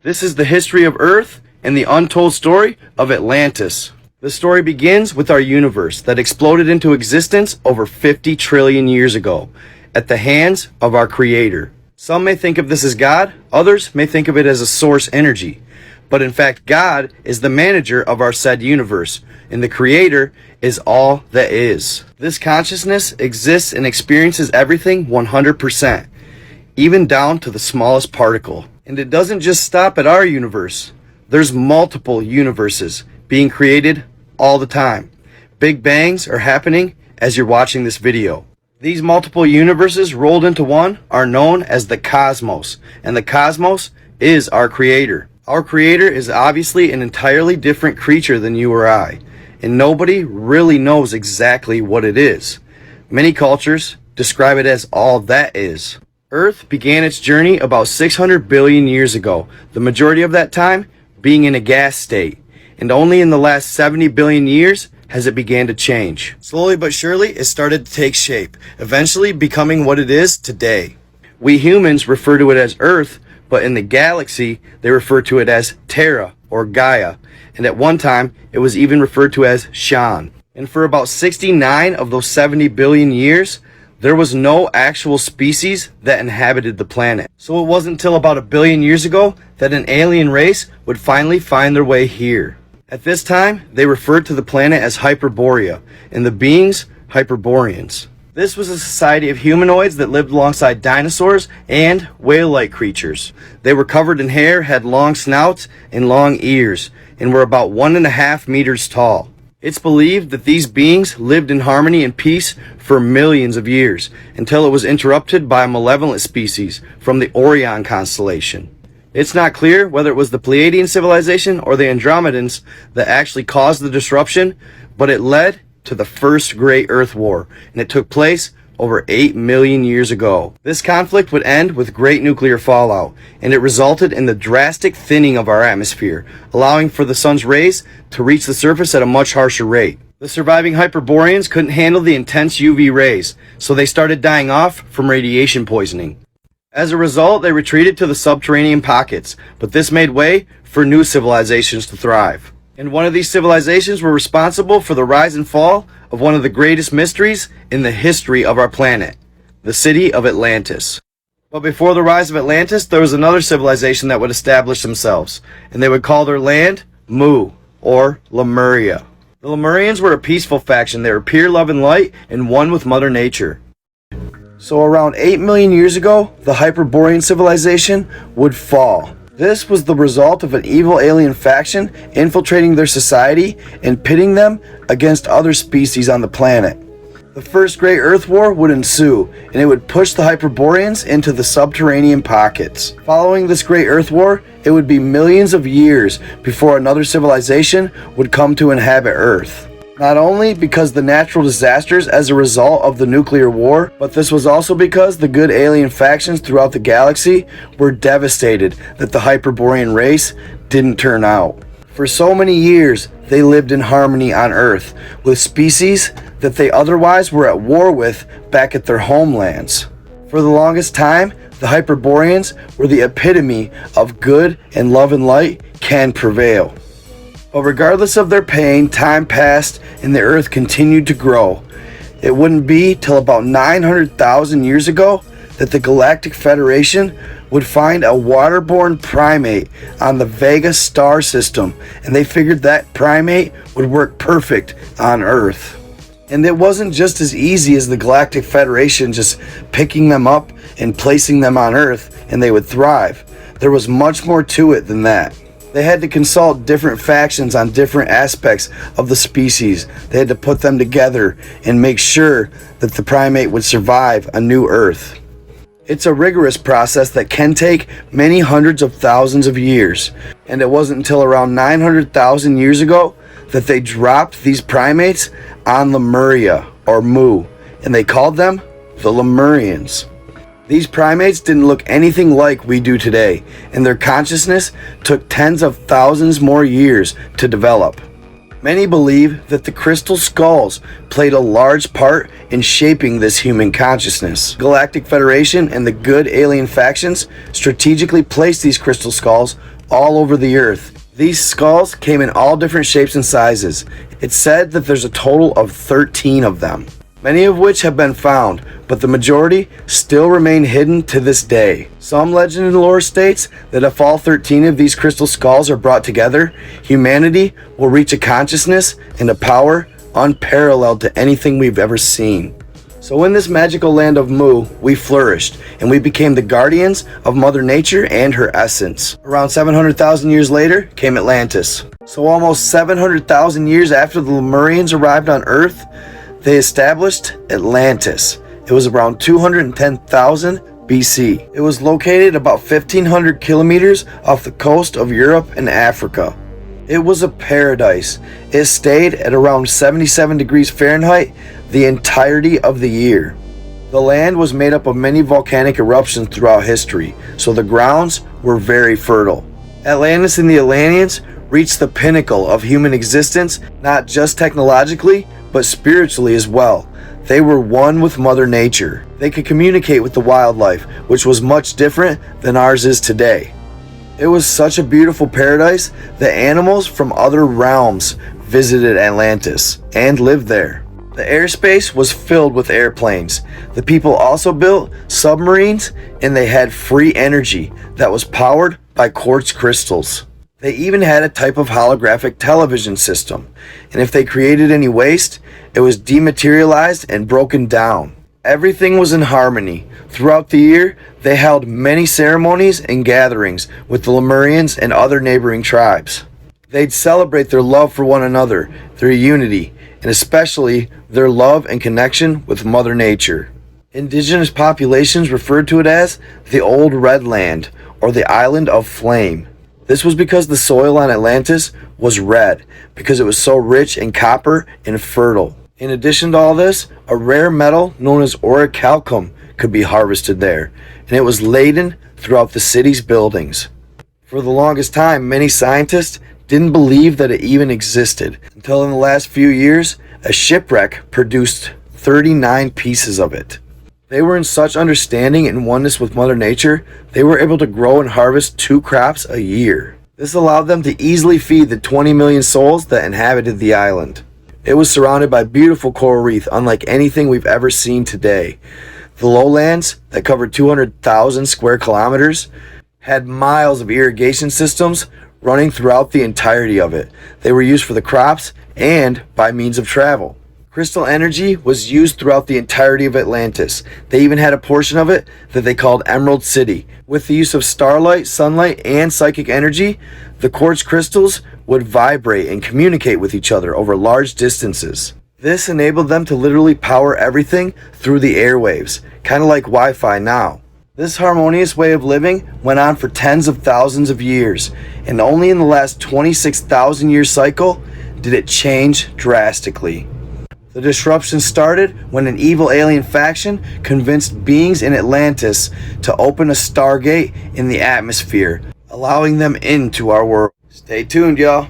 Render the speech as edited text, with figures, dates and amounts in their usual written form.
This is the history of Earth and the untold story of Atlantis. The story begins with our universe that exploded into existence over 50 trillion years ago at the hands of our Creator. Some may think of this as God, others may think of it as a source energy. But in fact, God is the manager of our said universe, and the Creator is all that is. This consciousness exists and experiences everything 100%, even down to the smallest particle. And it doesn't just stop at our universe. There's multiple universes being created all the time. Big bangs are happening as you're watching this video. These multiple universes rolled into one are known as the cosmos, and the cosmos is our Creator. Our Creator is obviously an entirely different creature than you or I, and nobody really knows exactly what it is. Many cultures describe it as all that is. Earth began its journey about 600 billion years ago, the majority of that time being in a gas state, and only in the last 70 billion years has it began to change. Slowly but surely, it started to take shape, eventually becoming what it is today. We humans refer to it as Earth, but in the galaxy, they refer to it as Terra or Gaia, and at one time, it was even referred to as Shan. And for about 69 of those 70 billion years, there was no actual species that inhabited the planet. So it wasn't until about 1 billion years ago that an alien race would finally find their way here. At this time, they referred to the planet as Hyperborea, and the beings, Hyperboreans. This was a society of humanoids that lived alongside dinosaurs and whale-like creatures. They were covered in hair, had long snouts and long ears, and were about 1.5 meters tall. It's believed that these beings lived in harmony and peace for millions of years, until it was interrupted by a malevolent species from the Orion constellation. It's not clear whether it was the Pleiadian civilization or the Andromedans that actually caused the disruption, but it led to the first Great Earth War, and it took place over 8 million years ago. This conflict would end with great nuclear fallout, and it resulted in the drastic thinning of our atmosphere, allowing for the sun's rays to reach the surface at a much harsher rate. The surviving Hyperboreans couldn't handle the intense UV rays, so they started dying off from radiation poisoning. As a result, they retreated to the subterranean pockets, but this made way for new civilizations to thrive. And one of these civilizations were responsible for the rise and fall of one of the greatest mysteries in the history of our planet, the city of Atlantis. But before the rise of Atlantis, there was another civilization that would establish themselves, and they would call their land Mu, or Lemuria. The Lemurians were a peaceful faction. They were pure love and light and one with Mother Nature. So around 8 million years ago, the Hyperborean civilization would fall. This was the result of an evil alien faction infiltrating their society and pitting them against other species on the planet. The first Great Earth War would ensue, and it would push the Hyperboreans into the subterranean pockets. Following this Great Earth War, it would be millions of years before another civilization would come to inhabit Earth. Not only because the natural disasters as a result of the nuclear war, but this was also because the good alien factions throughout the galaxy were devastated that the Hyperborean race didn't turn out. For so many years, they lived in harmony on Earth with species that they otherwise were at war with back at their homelands. For the longest time, the Hyperboreans were the epitome of good and love and light can prevail. But regardless of their pain, time passed and the Earth continued to grow. It wouldn't be till about 900,000 years ago that the Galactic Federation would find a waterborne primate on the Vega star system, and they figured that primate would work perfect on Earth. And it wasn't just as easy as the Galactic Federation just picking them up and placing them on Earth and they would thrive. There was much more to it than that. They had to consult different factions on different aspects of the species. They had to put them together and make sure that the primate would survive a new Earth. It's a rigorous process that can take many hundreds of thousands of years, and it wasn't until around 900,000 years ago that they dropped these primates on Lemuria, or Mu, and they called them the Lemurians. These primates didn't look anything like we do today, and their consciousness took tens of thousands more years to develop. Many believe that the crystal skulls played a large part in shaping this human consciousness. Galactic Federation and the good alien factions strategically placed these crystal skulls all over the earth. These skulls came in all different shapes and sizes. It's said that there's a total of 13 of them, many of which have been found, but the majority still remain hidden to this day. Some legend and lore states that if all 13 of these crystal skulls are brought together, humanity will reach a consciousness and a power unparalleled to anything we've ever seen. So in this magical land of Mu, we flourished, and we became the guardians of Mother Nature and her essence. Around 700,000 years later came Atlantis. So almost 700,000 years after the Lemurians arrived on Earth, they established Atlantis. It was around 210,000 BC. It was located about 1,500 kilometers off the coast of Europe and Africa. It was a paradise. It stayed at around 77 degrees Fahrenheit the entirety of the year. The land was made up of many volcanic eruptions throughout history, so the grounds were very fertile. Atlantis and the Atlantians reached the pinnacle of human existence, not just technologically, but spiritually as well. They were one with Mother Nature. They could communicate with the wildlife, which was much different than ours is today. It was such a beautiful paradise that animals from other realms visited Atlantis and lived there. The airspace was filled with airplanes. The people also built submarines, and they had free energy that was powered by quartz crystals. They even had a type of holographic television system, and if they created any waste, it was dematerialized and broken down. Everything was in harmony. Throughout the year, they held many ceremonies and gatherings with the Lemurians and other neighboring tribes. They'd celebrate their love for one another, their unity, and especially their love and connection with Mother Nature. Indigenous populations referred to it as the Old Red Land, or the Island of Flame. This was because the soil on Atlantis was red, because it was so rich in copper and fertile. In addition to all this, a rare metal known as orichalcum could be harvested there, and it was laden throughout the city's buildings. For the longest time, many scientists didn't believe that it even existed, until in the last few years, a shipwreck produced 39 pieces of it. They were in such understanding and oneness with Mother Nature, they were able to grow and harvest 2 crops a year. This allowed them to easily feed the 20 million souls that inhabited the island. It was surrounded by beautiful coral reef unlike anything we've ever seen today. The lowlands, that covered 200,000 square kilometers, had miles of irrigation systems running throughout the entirety of it. They were used for the crops and by means of travel. Crystal energy was used throughout the entirety of Atlantis. They even had a portion of it that they called Emerald City. With the use of starlight, sunlight, and psychic energy, the quartz crystals would vibrate and communicate with each other over large distances. This enabled them to literally power everything through the airwaves, kind of like Wi-Fi now. This harmonious way of living went on for tens of thousands of years, and only in the last 26,000 year cycle did it change drastically. The disruption started when an evil alien faction convinced beings in Atlantis to open a stargate in the atmosphere, allowing them into our world. Stay tuned, y'all.